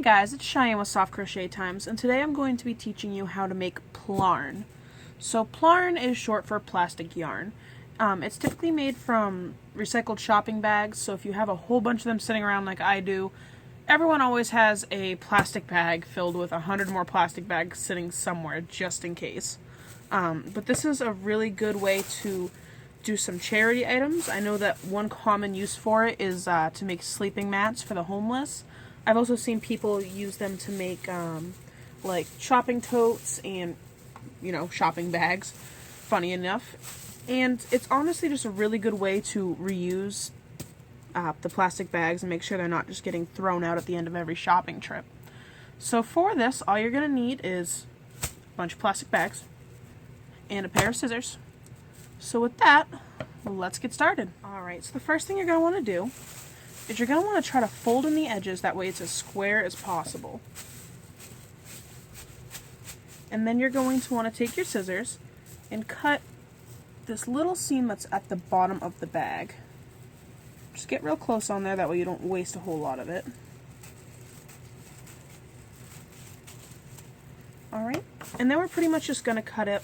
guys, it's Cheyenne with Soft Crochet Times, and today I'm going to be teaching you how to make Plarn. So Plarn is short for plastic yarn. It's typically made from recycled shopping bags, so if you have a whole bunch of them sitting around like I do, everyone always has a plastic bag filled with 100 more plastic bags sitting somewhere just in case. But this is a really good way to do some charity items. I know that one common use for it is to make sleeping mats for the homeless. I've also seen people use them to make like shopping totes and, you know, shopping bags, funny enough. And it's honestly just a really good way to reuse the plastic bags and make sure they're not just getting thrown out at the end of every shopping trip. So for this, all you're going to need is a bunch of plastic bags and a pair of scissors. So with that, let's get started. Alright, so the first thing you're going to want to do is you're going to want to try to fold in the edges, that way it's as square as possible. And then you're going to want to take your scissors and cut this little seam that's at the bottom of the bag. Just get real close on there, that way you don't waste a whole lot of it. Alright, and then we're pretty much just going to cut it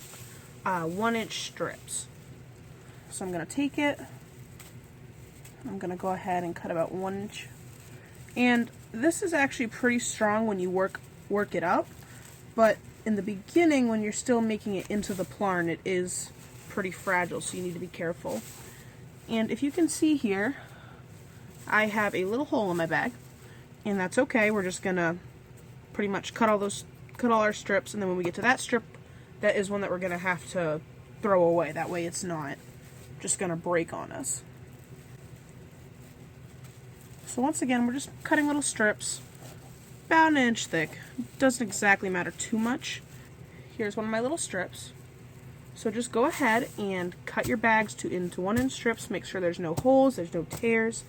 1-inch strips. So I'm going to take it, I'm going to go ahead and cut about 1 inch. And this is actually pretty strong when you work it up, but in the beginning when you're still making it into the Plarn, it is pretty fragile, so you need to be careful. And if you can see here, I have a little hole in my bag, and that's okay. We're just going to pretty much cut all our strips, and then when we get to that strip, that is one that we're going to have to throw away. That way it's not just going to break on us. So once again, we're just cutting little strips, about 1 inch thick. Doesn't exactly matter too much. Here's one of my little strips. So just go ahead and cut your bags into 1-inch strips. Make sure there's no holes, there's no tears.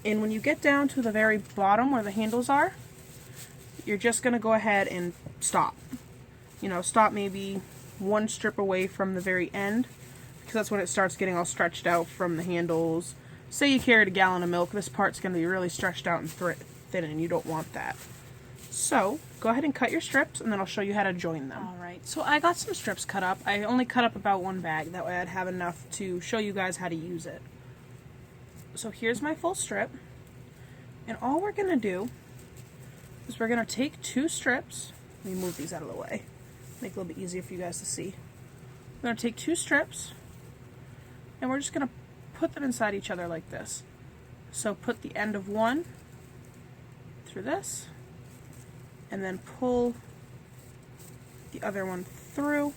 And when you get down to the very bottom where the handles are, you're just going to go ahead and stop. You know, stop maybe 1 strip away from the very end, because that's when it starts getting all stretched out from the handles. Say you carried a gallon of milk, this part's going to be really stretched out and thin, and you don't want that. So, go ahead and cut your strips, and then I'll show you how to join them. Alright, so I got some strips cut up. I only cut up about 1 bag, that way I'd have enough to show you guys how to use it. So here's my full strip, and all we're going to do is we're going to take 2 strips. Let me move these out of the way, make it a little bit easier for you guys to see. We're going to take 2 strips, and we're just going to put them inside each other like this. So put the end of one through this, and then pull the other one through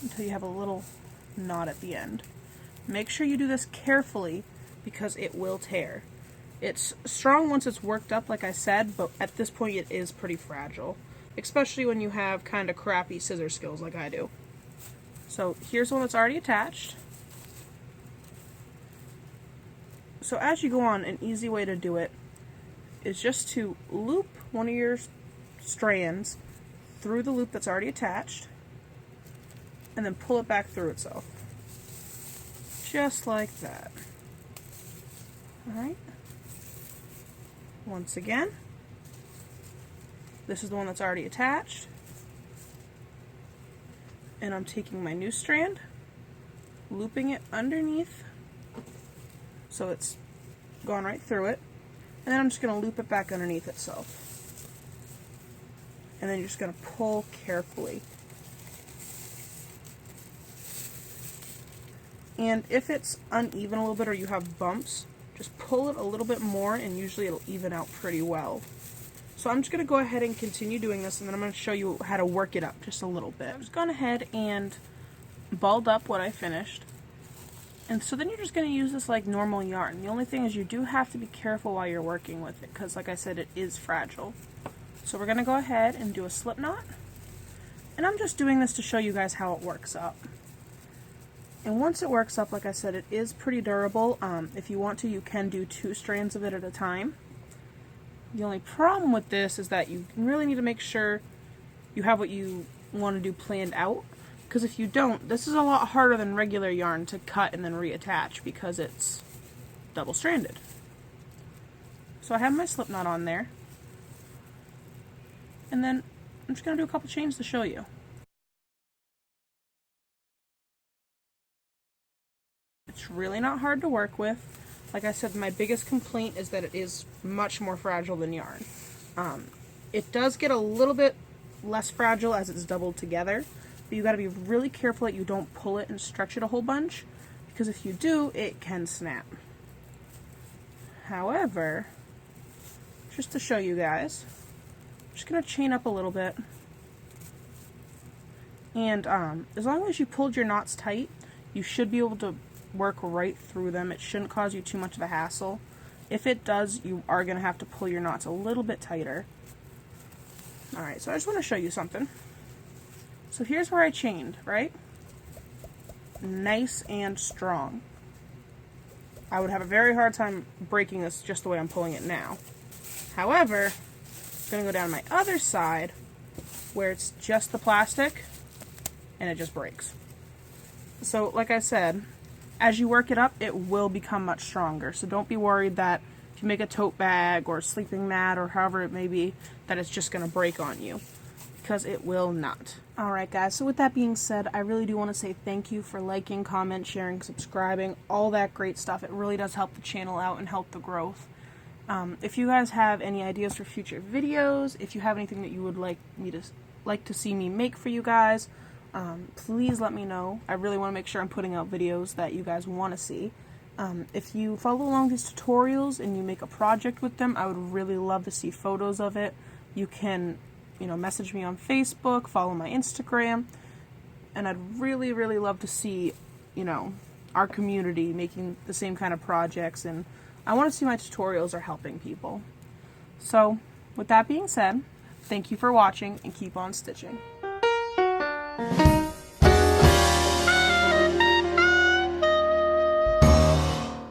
until you have a little knot at the end. Make sure you do this carefully because it will tear. It's strong once it's worked up, like I said, but at this point it is pretty fragile, especially when you have kind of crappy scissor skills like I do. So here's one that's already attached. So as you go on, an easy way to do it is just to loop one of your strands through the loop that's already attached, and then pull it back through itself. Just like that. Alright. Once again, this is the one that's already attached, and I'm taking my new strand, looping it underneath so it's gone right through it, and then I'm just going to loop it back underneath itself. And then you're just going to pull carefully. And if it's uneven a little bit or you have bumps, just pull it a little bit more and usually it'll even out pretty well. So I'm just going to go ahead and continue doing this, and then I'm going to show you how to work it up just a little bit. I've just gone ahead and balled up what I finished. And so then you're just going to use this like normal yarn. The only thing is you do have to be careful while you're working with it, because like I said, it is fragile. So we're going to go ahead and do a slip knot. And I'm just doing this to show you guys how it works up. And once it works up, like I said, it is pretty durable. If you want to, you can do 2 strands of it at a time. The only problem with this is that you really need to make sure you have what you want to do planned out. Because if you don't, this is a lot harder than regular yarn to cut and then reattach because it's double-stranded. So I have my slip knot on there. And then I'm just going to do a couple chains to show you. It's really not hard to work with. Like I said, my biggest complaint is that it is much more fragile than yarn. It does get a little bit less fragile as it's doubled together, but you got to be really careful that you don't pull it and stretch it a whole bunch, because if you do, it can snap. However, just to show you guys, I'm just going to chain up a little bit. And as long as you pulled your knots tight, you should be able to work right through them. It shouldn't cause you too much of a hassle. If it does, you are going to have to pull your knots a little bit tighter. Alright, so I just want to show you something. So here's where I chained, right? Nice and strong. I would have a very hard time breaking this just the way I'm pulling it now. However, I'm going to go down my other side where it's just the plastic and it just breaks. So like I said, as you work it up, it will become much stronger. So don't be worried that if you make a tote bag or a sleeping mat or however it may be, that it's just going to break on you, because it will not. Alright guys, so with that being said, I really do want to say thank you for liking, comment, sharing, subscribing, all that great stuff. It really does help the channel out and help the growth. If you guys have any ideas for future videos, if you have anything that you would like to see me make for you guys, please let me know. I really want to make sure I'm putting out videos that you guys want to see. If you follow along these tutorials and you make a project with them, I would really love to see photos of it. You can, message me on Facebook, follow my Instagram, and I'd really, really love to see, our community making the same kind of projects, and I want to see my tutorials are helping people. So, with that being said, thank you for watching, and keep on stitching.